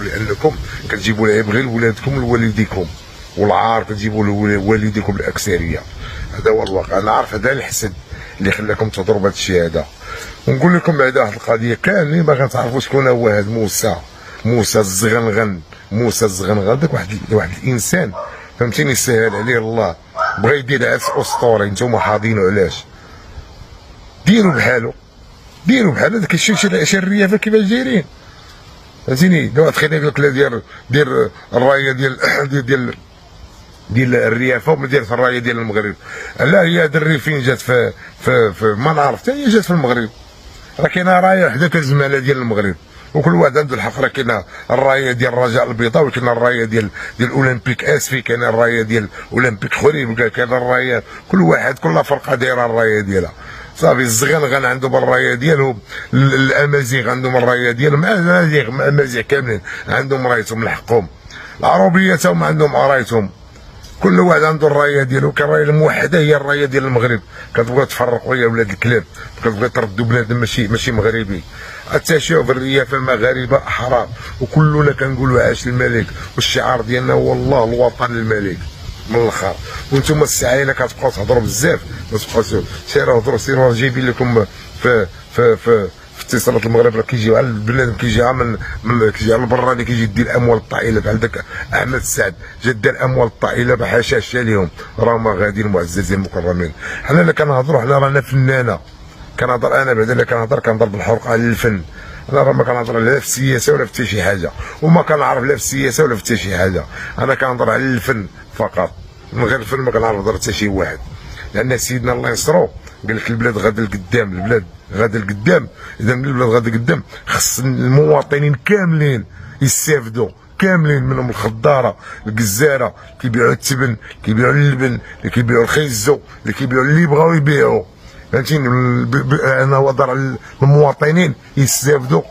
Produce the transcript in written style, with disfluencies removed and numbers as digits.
لانكم كتجيبوا العيب غير لولادكم ولوالديكم، والعار كتجيبوا لوالديكم الاكثريه. هذا هو الواقع. انا عارف هذا الحسد اللي خلاكم تهضروا بهذا الشيء هذا. ونقول لكم بعد واحد القضيه، كاملين ما كنتعرفوا شكون هو هذا موسى الزغنغن. موسى الزغنغن داك واحد الانسان فهمتيني، سهل عليه الله، بغا يدير عرس اسطوري، نتوما حاضينو علاش؟ ديروا بحالو داك الشيء شي الريافه كيفاش دايرين فهمتيني. دابا تخيل يقول لك لا دير الرايه ديال الريافه وما ديرش الرايه ديال المغرب. لا، هي هاد الريفين جات في ما نعرف، حتى هي جات في المغرب. راه كاينه رايه وحده كالزماله ديال المغرب، وكل واحد عنده الحق. راه كاينه الرايه ديال الرجاء البيضاء، وكاينه الرايه ديال اولمبيك اسفي، كاينه الرايه ديال اولمبيك خريب، كاينه الرايه، كل واحد كل فرقه دايره الرايه ديالها. صافي الزغنغن عندهم الرايه ديالهم، الامازيغ عندهم الرايه ديالهم، الامازيغ كاملين عندهم رايتهم لحقهم، العربيه تا هما عندهم رايتهم، كل واحد عنده الرايه ديالو. كان الرايه الموحده هي الرايه ديال المغرب. كتبغيو تفرقوا يا ولاد الكلاب، كتبغيو تردوا بنادم ماشي مغربي. التشاؤم الريافه مغاربه حرام، وكلنا كنقولوا عاش الملك، والشعار ديالنا هو الله الوطن الملك من الاخر. وانتم السعاينه كتبقاو تهضروا بزاف، ما تبقاوش سيروا هضروا، سيروا جايبين لكم في اتصالات المغرب راه كيجيو على البلاد، كيجي كيجي على البراني، كيجي يدي الاموال الطائله بحال داك احمد السعد جا دار الاموال الطائله بحشاشه ليهم، راهم غاديين المعززين المكرمين. حنا اللي كنهضروا حنا رانا فنانه. كنهضر انا بعدا اللي كنهضر بالحرق على الفن. انا راه ما كنهضر لا في السياسه ولا في حتى شي حاجه، وما كنعرف لا في السياسه ولا في حتى شي حاجه. انا كنهضر على الفن فقط، من غير الفن ما كنعرف نهضر حتى شي واحد. لان سيدنا الله ينصرو قال لك البلاد غادا لقدام، البلاد غادا لقدام. اذا من البلاد غادا لقدام خص المواطنين كاملين يستافدوا، كاملين منهم الخضاره، الجزاره، كيبيعوا التبن، كيبيعوا اللبن، اللي كيبيعوا الخيزو، اللي كيبيعوا اللي بغاو يبيعوا. فهمتيني. انا وضع المواطنين يستافدوا